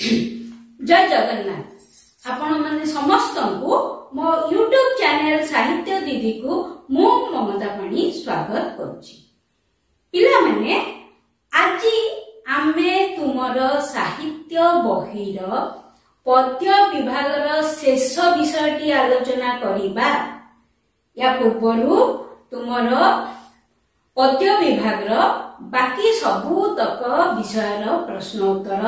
जय जगन्नाथ आपण माने समस्त को मो यूट्यूब चैनल साहित्य दीदी को मु ममता पाणी स्वागत करूची। पिला माने आज आमे तुमर साहित्य बहिर पद्य विभागर शेष विषयटी आलोचना करिबा। या पूर्वरु तुमर पद्य विभागर बाकी सबुतक विषयर प्रश्न उत्तर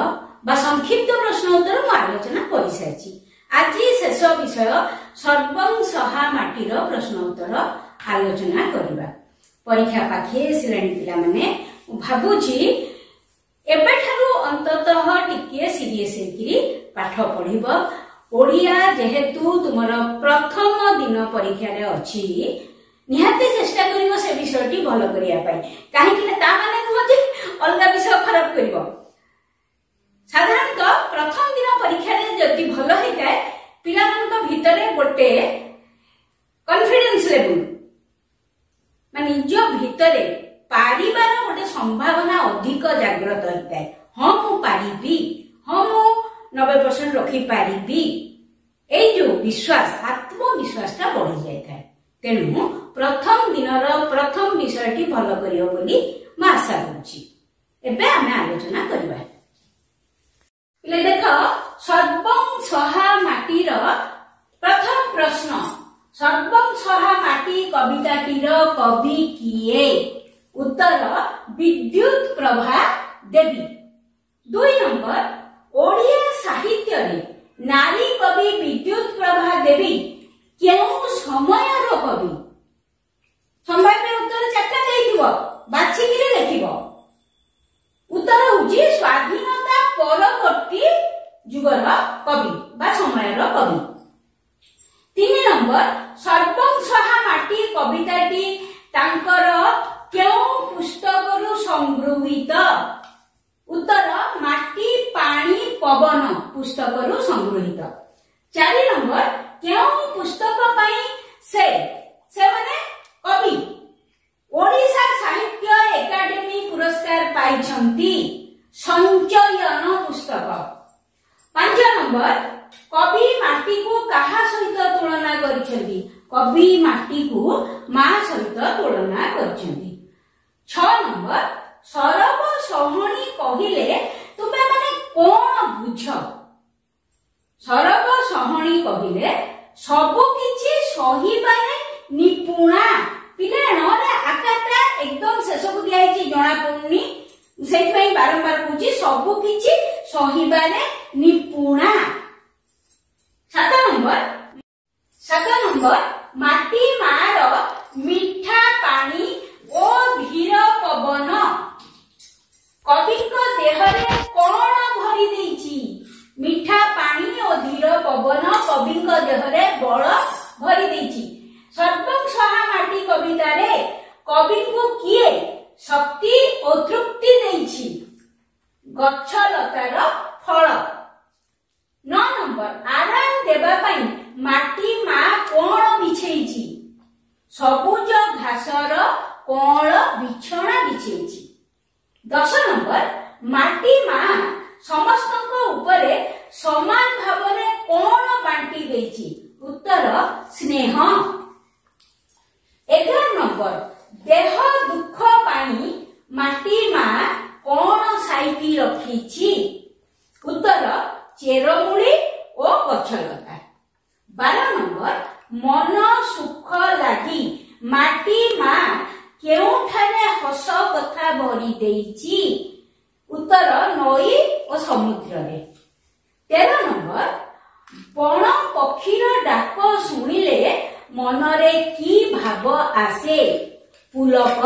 बा संक्षिप्त प्रश्न उत्तर मु आलोचना कर सारी। आज शेष विषय सर्वंसहा माटीर प्रश्न उत्तर आलोचना करबा। परीक्षा पाखे सिलाणी पिला माने भाबुची एबेठारु अंततः टिके सीरियस हेकि पाठ पढिबो। ओडिया जेहेतु तुमर प्रथम दिन परीक्षा रे अछि निहाते चेष्टा करिवो से विषयटी भलो करिया पाई। काहे कि ता माने नुह जे अलगा विषय खराब करिवो। साधारणतः प्रथम दिन परीक्षा रे जति भलो हे जाय पिला मन भितरे गोटे कॉन्फिडेंस लेवल माने निज भितरे पारिबार गोटे संभावना अधिक जागृत होता है। हाँ मु पारिबी, हाँ मु 90% रखी पारिबी, ए जो विश्वास आत्मविश्वास ता बढ़ी जाय था। तेणु प्रथम दिनर प्रथम विषयटी भलो करियो बोली म आशा करूची। एबे आमे आलोचना करबा। ले देखो सर्वंसहा माटीर प्रथम प्रश्न। सर्वंसहा माटी कविताटीर कवि किए? उत्तर विद्युत प्रभा देवी। 2 नंबर ओडिया साहित्य रे नारी कवि विद्युत प्रभा देवी केउ समयर कवि? संभाव्य उत्तर 4टा देइथिबो, बाछिकिरे लेखिबो। उत्तर होची स्वाधीनता परवर्ती जुगर कवि बा समयर कवि। 3 नंबर सर्वंसहा माटी कविताटी तांकर केउ पुस्तकरु संगृहीत? उत्तर माटी पानी पवन पुस्तकरु संगृहीत। 4 नंबर केउ पुस्तक पई से माने कवि ओडिशा साहित्य एकाडेमी पुरस्कार पाइछंती? संचयन पुस्तक। 5 नंबर कवि माटी को कहा सहित तुलना करिसेंती? कवि माटी को मा सहित तुलना करिसेंती। 6 नंबर सरब सहणी कहिले तुमे माने कोन बुझ? सरब सहणी कहिले सब किछि सहिबाने निपुणा। पिले नरे आकाटा एकदम शेष को दिया हिची जणा पउनी, सेहि पई बारंबार पूछि सब किछि सहिबाने निपुणा। 7 नंबर माटी मार मिठा पानी ओ धीर पवन कवि को देहरे कोन भरी देइछि? मिठा पानी ओ धीर पवन कवि को देहरे बळ भरी देइछि। सर्वंसहा माटी कविता रे कवि को किए शक्ति और तृप्ति देइछि? गच्छ लतार फल। 9 नंबर आराम देबा पई माटी मा कोन बिछेइछि? सबुज घासर कोन बिछणा बिछेइछि। 10 नंबर माटी मा समस्तको ऊपरे समान भावरे कोन बांटी देइछि? उत्तर स्नेह। 11 नंबर देह दुख पानी माटी मा कोन साइती रखिछि? उत्तर चेरमूली ओ गछलता। 12 नंबर मन सुख लागि माटी मा केउठारे हस कथा भरी देइछि? उत्तर नई और समुद्र रे। 13 नंबर बण पक्षीर डाक सुनिले मनरे की भाव आसे? पुलक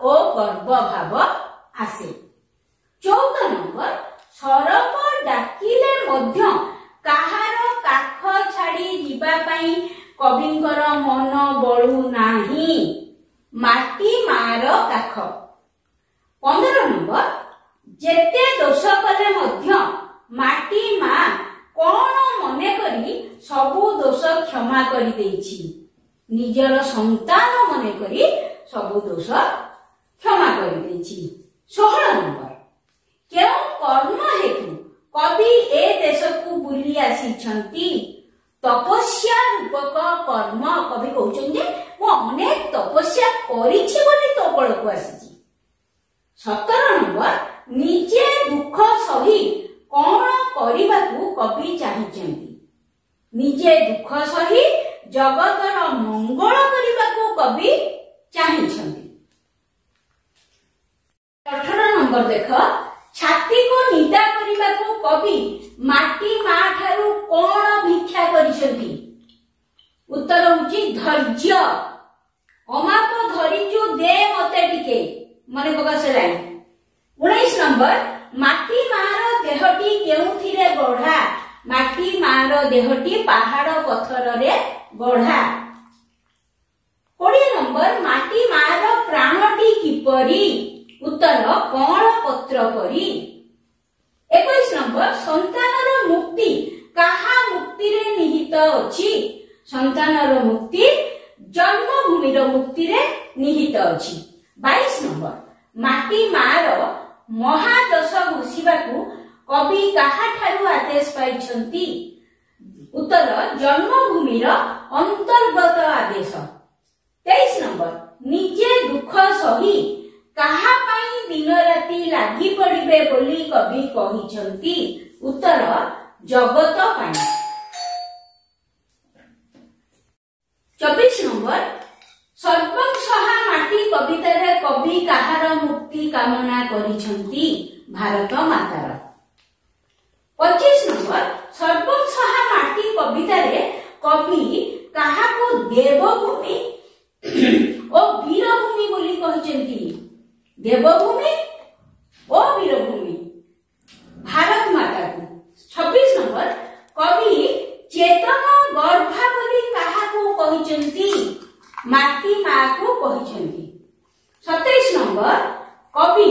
ओ गर्व भाव आसे। 14 नंबर सरप डाकिले मध्य काहार काख छाड़ी जिबा पई कविंकर मन बळु नाही? माटी मार काख। 15 नंबर जेते दोष कले मध्य माटी मा कोन मने करी सबु दोष क्षमा करी देइछि? निजर संतान मने करी सबु दोष क्षमा करी देइछि। 16 नंबर केउ कर्म हेतु कवि ए आसी तपस्या रूपक कर्म कवि कहते अनेक तपस्या करिछि बोली तो को आसी 17 नंबर निजे दुख सही कौन करने को कवि चाहिए निजे दुख सही जगतर मंगल करने को कवि चाहिए 18 नंबर देख छाती को निदा करने को कवि माटी माँ ठारू कौन भिक्षा करिसेंती उत्तर होची धैर्य अमाप धरिचु दे मते टिके मने पका से लाइन 19 नंबर माटी मार देहटी केउथिरे गढ़ा माटी मार देहटी पहाड़ पत्थर रे गढ़ा 20 नंबर माटी मार प्राणटी किपरी उत्तर कौन पत्र परी 21 नंबर संतानर मुक्ति कहा मुक्ति रे निहित अछि संतानर मुक्ति जन्मभूमि रो मुक्ति रे निहित अछि 22 नंबर माटी मार महादश घोषिबाकू कवि कहा ठारू आदेश पाइछंती उत्तर जन्मभूमि रो अंतर्गत आदेश 23 नंबर निजे दुख सही कहा पाई दिन राति लागी पड़िबे बोली कवि कहिछंती उत्तर जगत पाई 24 नंबर सर्वंसहा माटी कविता रे कवि कहार मुक्ति कामना करिछंती भारत मातार 25 नंबर सर्वंसहा माटी कविता रे कवि कहा को देवभूमि और वीरभूमि बोली कहिछंती देवभूमि और वीरभूमि भारत माता को 26 नंबर कवि चेतन गर्भा बोली कहा को कहिचंती माटी माँ को कहिचंती 27 नंबर कवि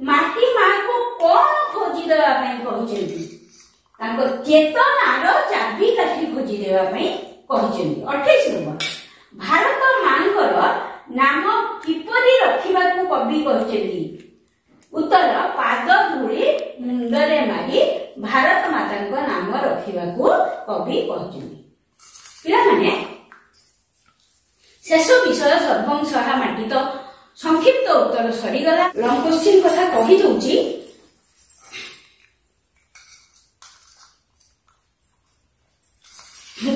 माटी माँ को कौन खोजी देवा पई कहिचंती तांको चेतनार चाबी काठी खोजी देवा पई कहिचंती 28 नंबर भारत मांकर नाम किपरि रखिबा को कवि कहिचंती उत्तर पाद धूली मुंडरे मारी भारत माता नाम रखिबा को कवि कहिचंती पिला माने शेष विषय सर्वंसहा माटी तो संक्षिप्त उत्तर सरीगला लंग क्वेश्चन कथा कहि दउची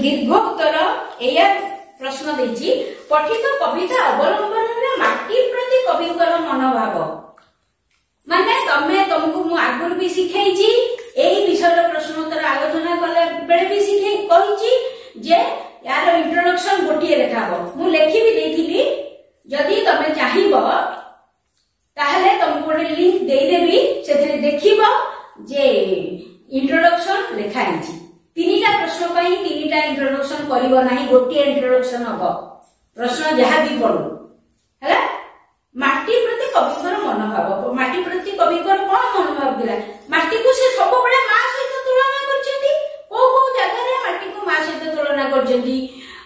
दीर्घ उत्तर एया प्रश्न देछि पठित कविता अवलंबन रे माटी प्रति कविकर मनोभाव माने तुमको मु आगुर भी सिखाइछि एही विषय प्रश्नोत्तर आलोचना कले बेले भी सिखे कहिछि जे यार इंट्रोडक्शन गोटिए लेखाबो मु लेखि भी देथिली जदि तमे चाहिबो ताहले तुमको लिंक देई देबी सेथे देखिबो जे इंट्रोडक्शन लेखाइछि तीनटा प्रश्न पई तीनटा इंट्रोडक्शन करिवो नाही गोटिए इंट्रोडक्शन हबो प्रश्न जहा भी पडो हैला माटी प्रति कविकर मनोभाव माटी प्रति कविकर कोन मनोभाव दिला माटी को से सब बळे मां सहित तुलना करछंती को जगह रे माटी को मां सहित तुलना करछंती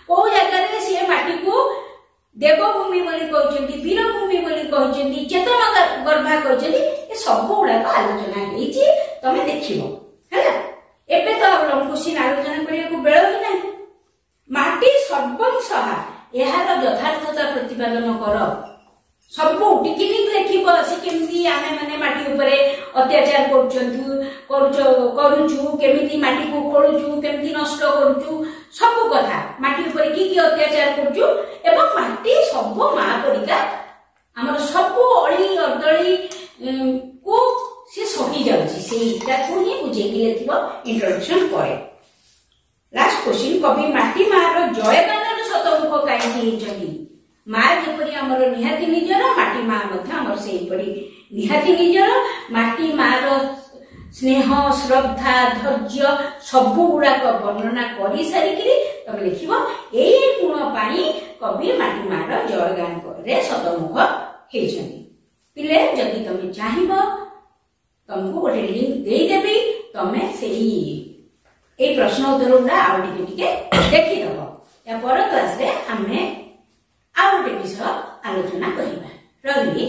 को जगह रे से माटी को देवभूमि बोली कहछंती वीरभूमि बोली कहछंती चेतन गर्भा कहछंती ए सब गुडा आलोचना हेछि तमे देखिबो हैला एबे तो क्वेश्चन आलोचना करिया को बेळ ही नाही माटी सर्वंसहा एहार यथार्थता प्रतिपादन कर सब टिकिनिक लेखिबो से केमती आमे माने माटी ऊपर अत्याचार करूचु केमिति माटी को खोलुचु केमिति नष्ट करूचु सब कथा माटी ऊपर की अत्याचार करूचु एवं माटी सब मां परिका हमर सब अळी अर्दळी को से सही जाउची सेटा को ही बुझे कि लेथिबो इंट्रोडक्शन करे लास्ट क्वेश्चन कवि माटी मार जयगानर शतमुख काई हेचनी मां जेपरि हमर निहाती निजर माटी मां मध्य हमर सेही परि निहाती निजर माटी मार स्नेह श्रद्धा धैर्य सब गुडा वर्णना करि सारी कि तमे लिखिबो एई गुण पाई कवि माटी मार जयगान रे शतमुख हेचनी पिले जदि तमे चाहिबो तुमको गोटे लिंक दे देबी तमे सेही ए प्रश्न उत्तर गुडा आ टिके देखि दबो या पर क्लास रे हमें आ गोटे विषय आलोचना करिबा रही।